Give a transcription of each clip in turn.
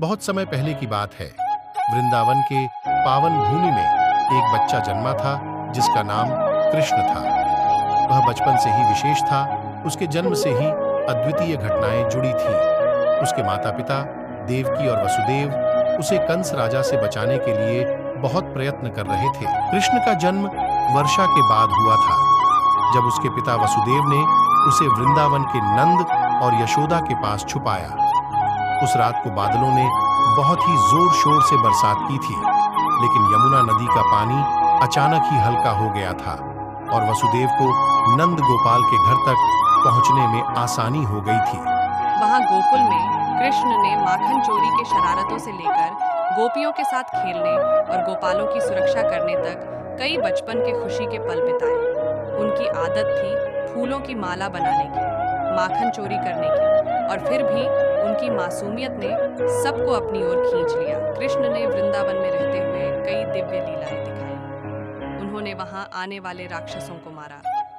बहुत समय पहले की बात है। वृंदावन के पावन भूमि में एक बच्चा जन्मा था जिसका नाम कृष्ण था। वह बचपन से ही विशेष था। उसके जन्म से ही अद्वितीय घटनाएं जुड़ी थीं। उसके माता पिता देवकी और वसुदेव उसे कंस राजा से बचाने के लिए बहुत प्रयत्न कर रहे थे। कृष्ण का जन्म वर्षा के बाद हुआ था, जब उसके पिता वसुदेव ने उसे वृंदावन के नंद और यशोदा के पास छुपाया। उस रात को बादलों ने बहुत ही जोर शोर से बरसात की थी, लेकिन यमुना नदी का पानी अचानक ही हल्का हो गया था और वसुदेव को नंद गोपाल के घर तक पहुंचने में आसानी हो गई थी। वहां गोकुल में कृष्ण ने माखन चोरी के शरारतों से लेकर गोपियों के साथ खेलने और गोपालों की सुरक्षा करने तक कई बचपन के खुशी के पल बिताए। उनकी आदत थी फूलों की माला बनाने की, माखन चोरी करने की, और फिर भी उनकी मासूमियत ने सबको अपनी ओर खींच लिया। कृष्ण ने वृंदावन में रहते हुए कई दिव्य लीलाएं दिखाई। उन्होंने वहां आने वाले राक्षसों को मारा,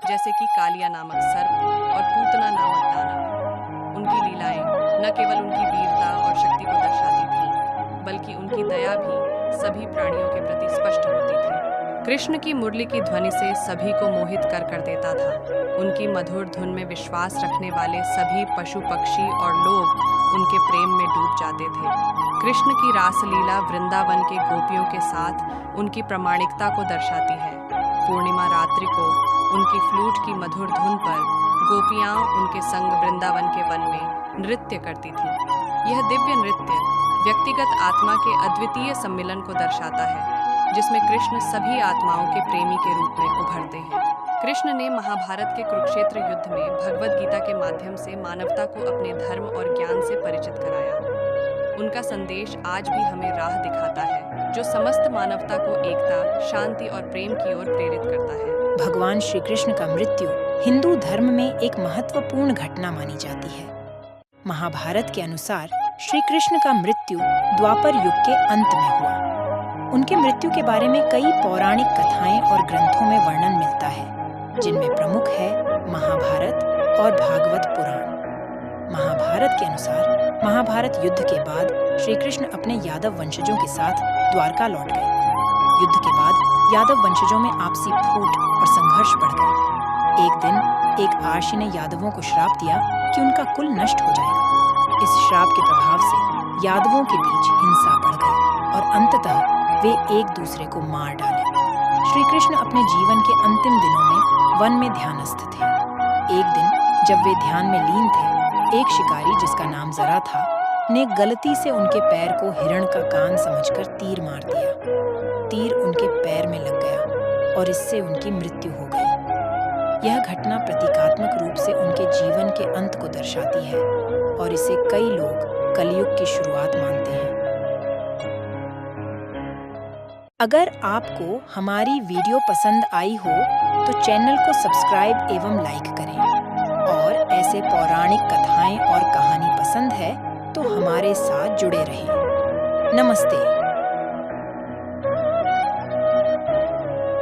जैसे कि कालिया नामक सर्प और पूतना नामक दानव। उनकी लीलाएं न केवल उनकी वीरता और शक्ति को दर्शाती थीं, बल्कि उनकी दया भी सभी प्राणियों के प्रति स्पष्ट होती थी। कृष्ण की मुरली की ध्वनि से सभी को मोहित कर देता था। उनकी मधुर धुन में विश्वास रखने वाले सभी पशु पक्षी और लोग उनके प्रेम में डूब जाते थे। कृष्ण की रासलीला वृंदावन के गोपियों के साथ उनकी प्रामाणिकता को दर्शाती है। पूर्णिमा रात्रि को उनकी फ्लूट की मधुर धुन पर गोपियां उनके संग वृंदावन के वन में नृत्य करती थीं। यह दिव्य नृत्य व्यक्तिगत आत्मा के अद्वितीय सम्मिलन को दर्शाता है, जिसमें कृष्ण सभी आत्माओं के प्रेमी के रूप में उभरते हैं। कृष्ण ने महाभारत के कुरुक्षेत्र युद्ध में भगवद गीता के माध्यम से मानवता को अपने धर्म और ज्ञान से परिचित कराया। उनका संदेश आज भी हमें राह दिखाता है, जो समस्त मानवता को एकता, शांति और प्रेम की ओर प्रेरित करता है। भगवान श्री कृष्ण का मृत्यु हिंदू धर्म में एक महत्वपूर्ण घटना मानी जाती है। महाभारत के अनुसार श्री कृष्ण का मृत्यु द्वापर युग के अंत में हुआ। उनके मृत्यु के बारे में कई पौराणिक कथाएं और ग्रंथों में वर्णन मिलता है, जिनमें प्रमुख है महाभारत और भागवत पुराण। महाभारत के अनुसार महाभारत युद्ध के बाद श्री कृष्ण अपने यादव वंशजों के साथ द्वारका लौट गए। युद्ध के बाद यादव वंशजों में आपसी फूट और संघर्ष बढ़ गए। एक दिन एक आर्षि ने यादवों को श्राप दिया कि उनका कुल नष्ट हो जाएगा। इस श्राप के प्रभाव से यादवों के बीच हिंसा बढ़ गई और अंततः वे एक दूसरे को मार डाले। श्री कृष्ण अपने जीवन के अंतिम दिनों में वन में ध्यानस्थ थे। एक दिन जब वे ध्यान में लीन थे, एक शिकारी जिसका नाम जरा था ने गलती से उनके पैर को हिरण का कान समझकर तीर मार दिया। तीर उनके पैर में लग गया और इससे उनकी मृत्यु हो गई। यह घटना प्रतीकात्मक रूप से उनके जीवन के अंत को दर्शाती है और इसे कई लोग कलयुग की शुरुआत मानते हैं। अगर आपको हमारी वीडियो पसंद आई हो तो चैनल को सब्सक्राइब एवं लाइक करें, और ऐसे पौराणिक कथाएं और कहानी पसंद है तो हमारे साथ जुड़े रहें। नमस्ते।